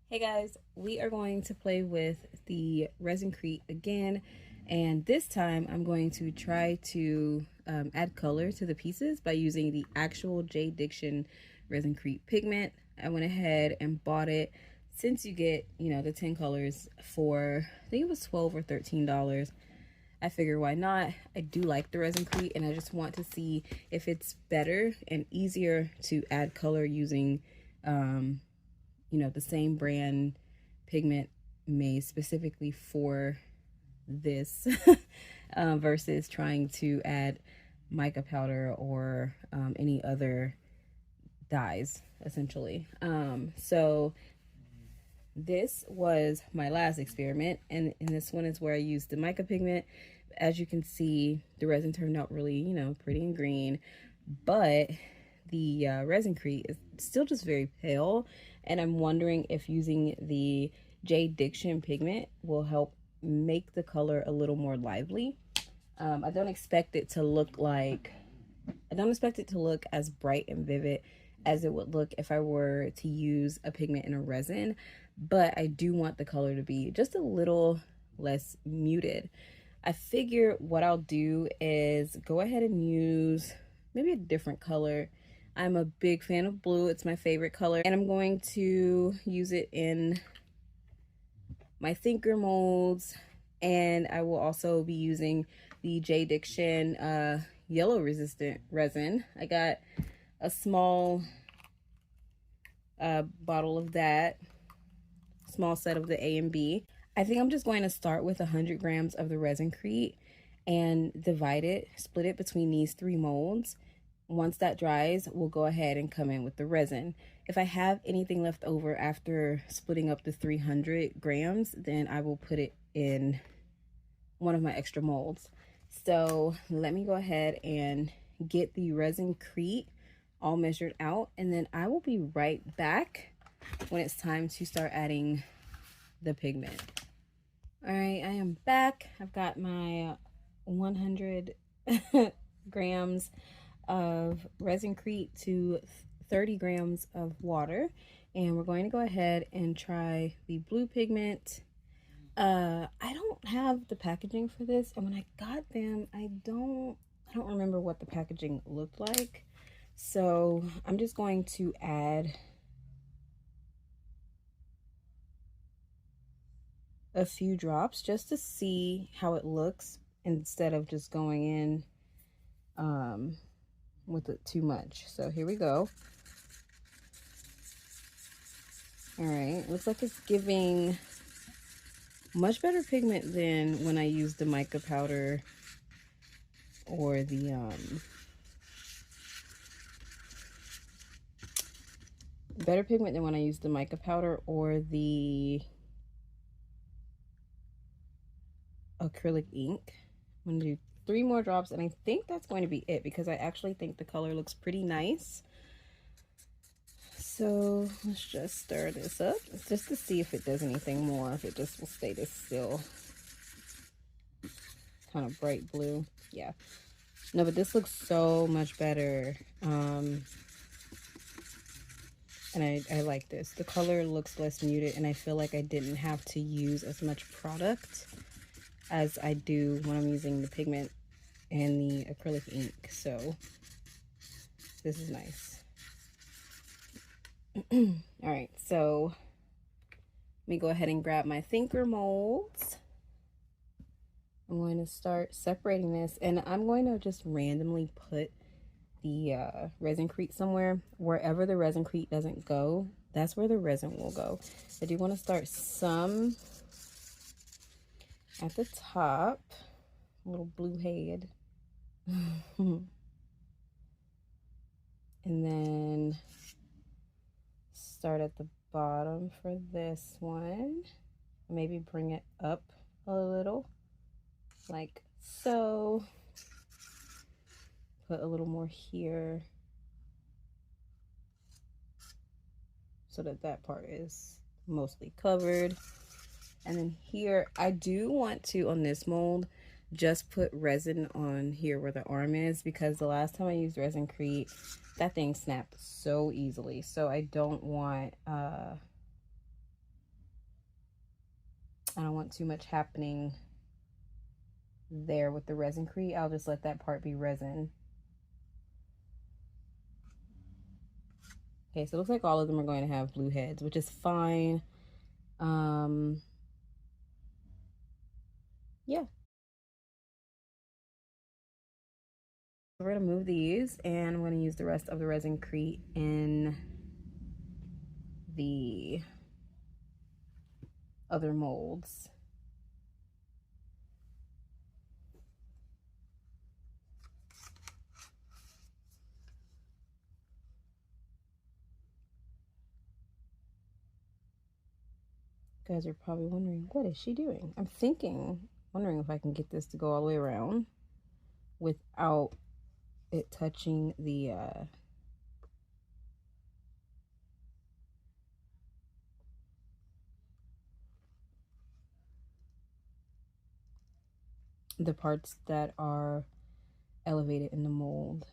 Hey guys, we are going to play with the Resincrete again, and this time I'm going to try to add color to the pieces by using the actual JDiction Resincrete pigment. I went ahead and bought it. Since you get, the 10 colors for, I think it was $12 or $13, I figure why not. I do like the Resincrete, and I just want to see if it's better and easier to add color using the same brand pigment made specifically for this versus trying to add mica powder or any other dyes essentially. So this was my last experiment, and this one is where I used the mica pigment. As you can see, the resin turned out really, pretty and green, but the Resincrete is still just very pale, and I'm wondering if using the JDiction pigment will help make the color a little more lively. I don't expect it to look as bright and vivid as it would look if I were to use a pigment in a resin, but I do want the color to be just a little less muted. I figure what I'll do is go ahead and use maybe a different color. I'm a big fan of blue. It's my favorite color, and I'm going to use it in my thinker molds, and I will also be using the JDiction yellow resistant resin. I got a small bottle of that, small set of the A and B. I think I'm just going to start with 100 grams of the Resincrete and split it between these 3 molds. Once that dries, we'll go ahead and come in with the resin. If I have anything left over after splitting up the 300 grams, then I will put it in one of my extra molds. So let me go ahead and get the Resincrete all measured out, and then I will be right back when it's time to start adding the pigment. All right, I am back. I've got my 100 grams of Resincrete to 30 grams of water, and we're going to go ahead and try the blue pigment. I don't have the packaging for this, and when I got them, I don't remember what the packaging looked like, so I'm just going to add a few drops just to see how it looks instead of just going in with it too much. So here we go. All right, looks like it's giving much better pigment than when I used the mica powder or the better pigment than when I used the mica powder or the acrylic ink. I'm gonna do 3 more drops, and I think that's going to be it because I actually think the color looks pretty nice. So let's just stir this up just to see if it does anything more, if it just will stay this still kind of bright blue. Yeah, no, but this looks so much better. And I like this. The color looks less muted, and I feel like I didn't have to use as much product as I do when I'm using the pigment and the acrylic ink. So this is nice. All right, so let me go ahead and grab my thinker molds. I'm going to start separating this, and I'm going to just randomly put the Resincrete somewhere. Wherever the Resincrete doesn't go, that's where the resin will go. I do want to start some at the top, a little blue head. And then start at the bottom for this one. Maybe bring it up a little, like so. Put a little more here so that that part is mostly covered. And then here, I do want to, on this mold, just put resin on here where the arm is, because the last time I used Resincrete, that thing snapped so easily. So I don't want want too much happening there with the Resincrete, I'll just let that part be resin. Okay, so it looks like all of them are going to have blue heads, which is fine. Yeah. We're gonna move these, and I'm gonna use the rest of the Resincrete in the other molds. You guys are probably wondering, what is she doing? I'm wondering if I can get this to go all the way around without it touching the parts that are elevated in the mold.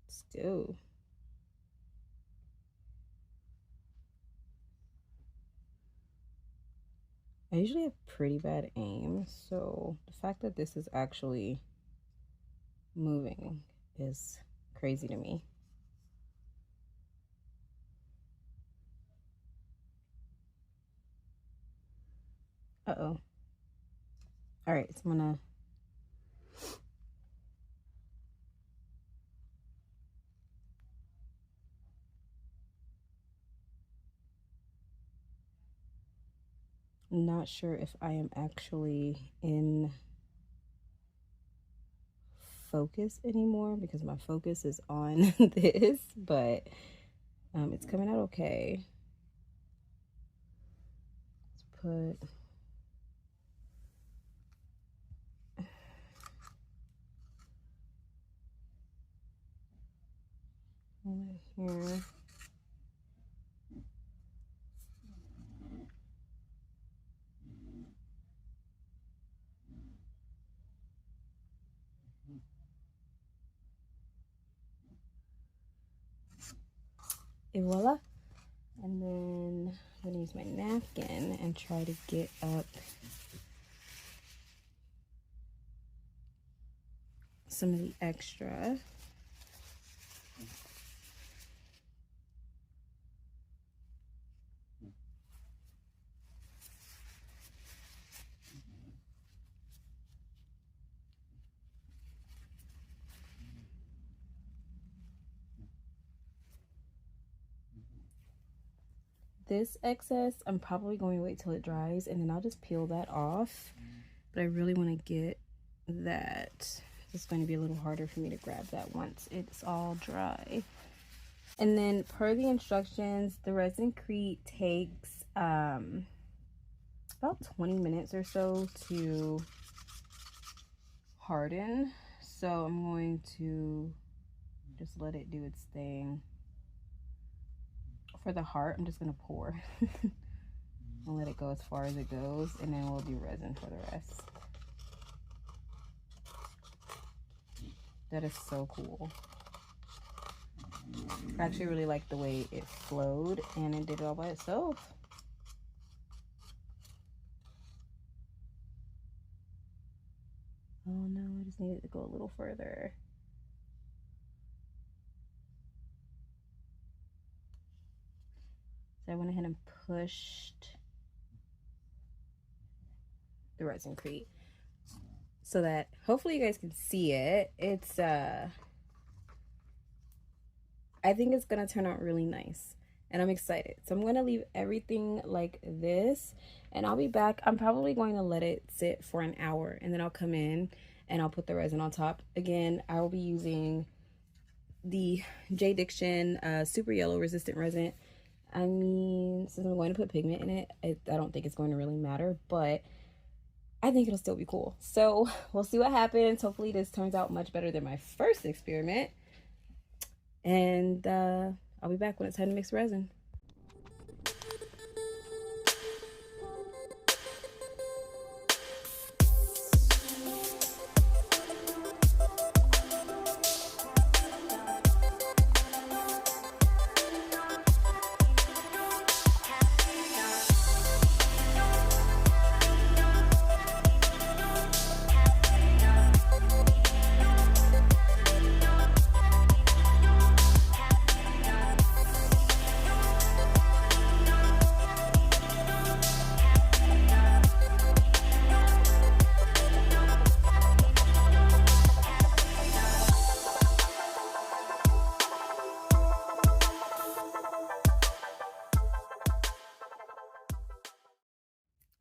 Let's go. I usually have pretty bad aim, so the fact that this is actually moving is crazy to me. Uh-oh. All right, so I'm not sure if I am actually in focus anymore because my focus is on this, but it's coming out okay. Let's put here. And voila. And then I'm gonna use my napkin and try to get up some of the extra. This excess, I'm probably going to wait till it dries and then I'll just peel that off. But I really want to get that. It's going to be a little harder for me to grab that once it's all dry. And then per the instructions, the Resincrete takes about 20 minutes or so to harden. So I'm going to just let it do its thing. For the heart, I'm just gonna pour and let it go as far as it goes, and then we'll do resin for the rest. That is so cool. I actually really like the way it flowed and it did it all by itself. Oh no, I just needed to go a little further. So I went ahead and pushed the Resincrete so that hopefully you guys can see it. It's I think it's gonna turn out really nice and I'm excited. So I'm gonna leave everything like this and I'll be back. I'm probably going to let it sit for an hour and then I'll come in and I'll put the resin on top. Again, I will be using the JDiction super yellow resistant resin. I mean, since I'm going to put pigment in it, I don't think it's going to really matter, but I think it'll still be cool. So we'll see what happens. Hopefully this turns out much better than my first experiment. And I'll be back when it's time to mix resin.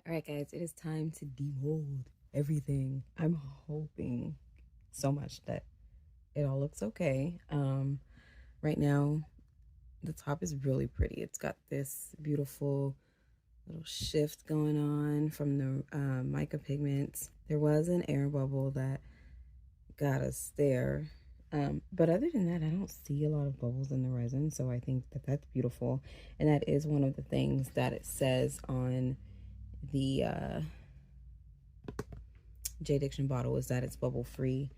All right, guys, it is time to demold everything. I'm hoping so much that it all looks okay. Right now, the top is really pretty. It's got this beautiful little shift going on from the mica pigments. There was an air bubble that got us there. But other than that, I don't see a lot of bubbles in the resin, so I think that that's beautiful. And that is one of the things that it says on the JDiction bottle, is that it's bubble free.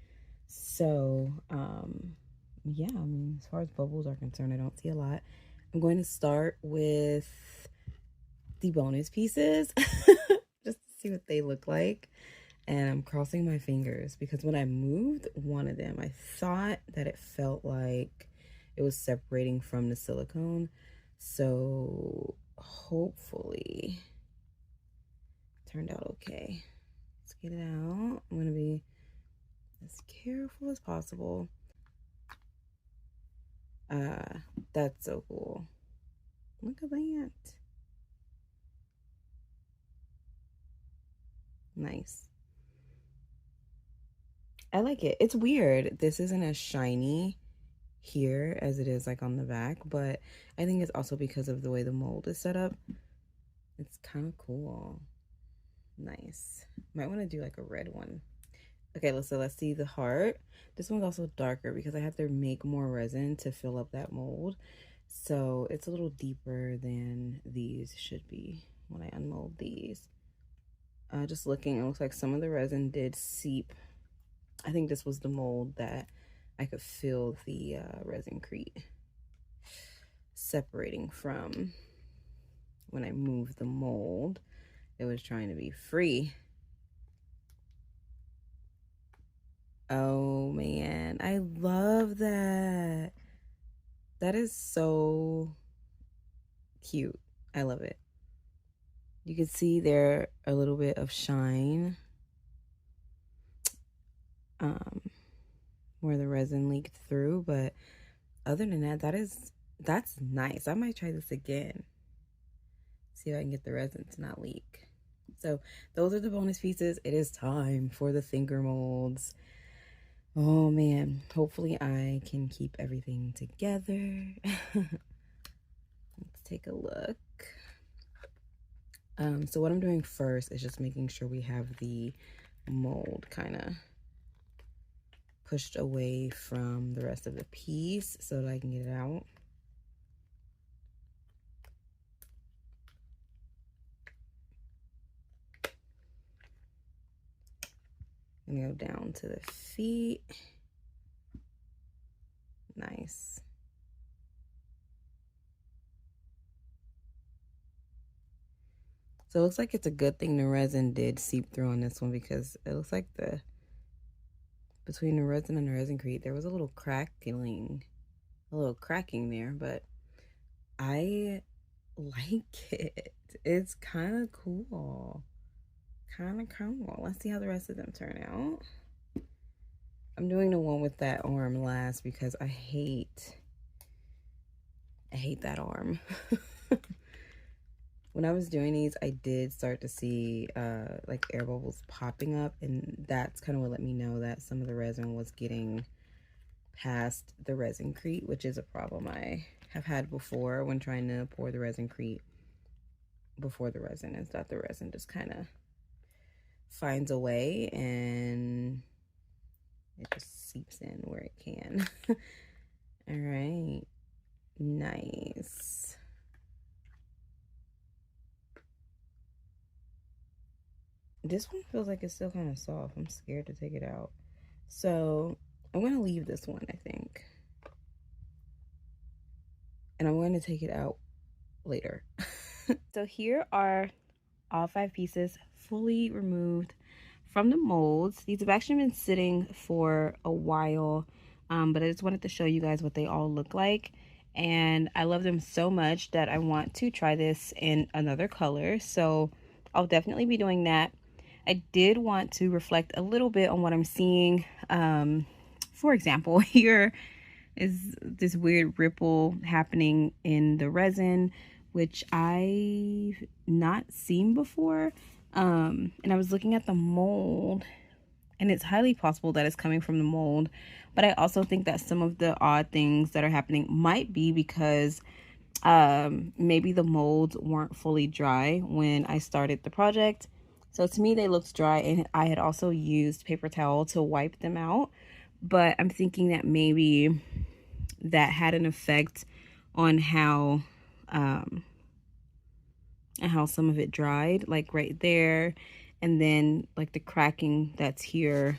So yeah, I mean, as far as bubbles are concerned, I don't see a lot. I'm going to start with the bonus pieces just to see what they look like. And I'm crossing my fingers because when I moved one of them, I thought that it felt like it was separating from the silicone. So hopefully it turned out okay. Let's get it out. I'm gonna be as careful as possible. That's so cool. Look at that. Nice. I like it. It's weird. This isn't as shiny here as it is like on the back, but I think it's also because of the way the mold is set up. It's kind of cool. Nice. Might want to do like a red one. Okay, let's see the heart. This one's also darker because I had to make more resin to fill up that mold. So it's a little deeper than these should be when I unmold these. Just looking, it looks like some of the resin did seep. I think this was the mold that I could feel the Resincrete separating from when I moved the mold. It was trying to be free. Oh man, I love that. That is so cute. I love it. You can see there a little bit of shine where the resin leaked through, but other than that, that's nice. I might try this again. See if I can get the resin to not leak. So those are the bonus pieces. It is time for the finger molds. Oh man, hopefully I can keep everything together. Let's take a look. So what I'm doing first is just making sure we have the mold kind of pushed away from the rest of the piece so that I can get it out. I'm gonna go down to the feet. Nice. So it looks like it's a good thing the resin did seep through on this one, because it looks like between the resin and the Resincrete, there was a little cracking there, but I like it. It's kind of cool. Kind of cool. Let's see how the rest of them turn out. I'm doing the one with that arm last because I hate that arm. When I was doing these, I did start to see like air bubbles popping up, and that's kind of what let me know that some of the resin was getting past the Resincrete, which is a problem I have had before when trying to pour the Resincrete before the resin, is that the resin just kind of finds a way and it just seeps in where it can. All right, nice. This one feels like it's still kind of soft. I'm scared to take it out. So I'm going to leave this one, I think. And I'm going to take it out later. So here are all 5 pieces fully removed from the molds. These have actually been sitting for a while, but I just wanted to show you guys what they all look like. And I love them so much that I want to try this in another color. So I'll definitely be doing that. I did want to reflect a little bit on what I'm seeing. For example, here is this weird ripple happening in the resin, which I've not seen before. And I was looking at the mold, and it's highly possible that it's coming from the mold, but I also think that some of the odd things that are happening might be because maybe the molds weren't fully dry when I started the project. So to me, they looked dry, and I had also used paper towel to wipe them out. But I'm thinking that maybe that had an effect on how some of it dried, like right there, and then like the cracking that's here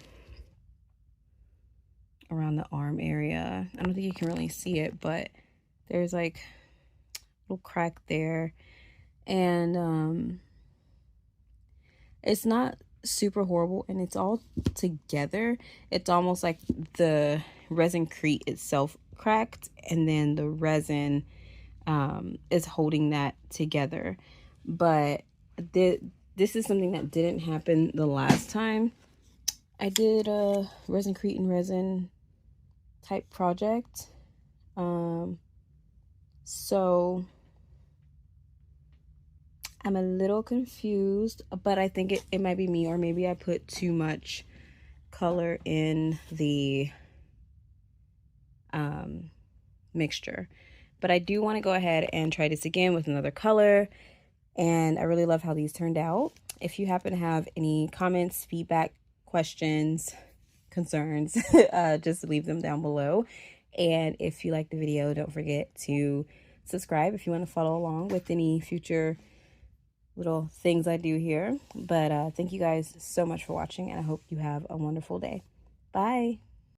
around the arm area. I don't think you can really see it, but there's like a little crack there, and it's not super horrible, and it's all together. It's almost like the Resincrete itself cracked, and then the resin is holding that together. But this is something that didn't happen the last time I did a Resincrete and resin type project. So I'm a little confused, but I think it might be me, or maybe I put too much color in the mixture. But I do want to go ahead and try this again with another color, and I really love how these turned out. If you happen to have any comments, feedback, questions, concerns, just leave them down below. And if you like the video, don't forget to subscribe if you want to follow along with any future little things I do here. But thank you guys so much for watching, and I hope you have a wonderful day. Bye.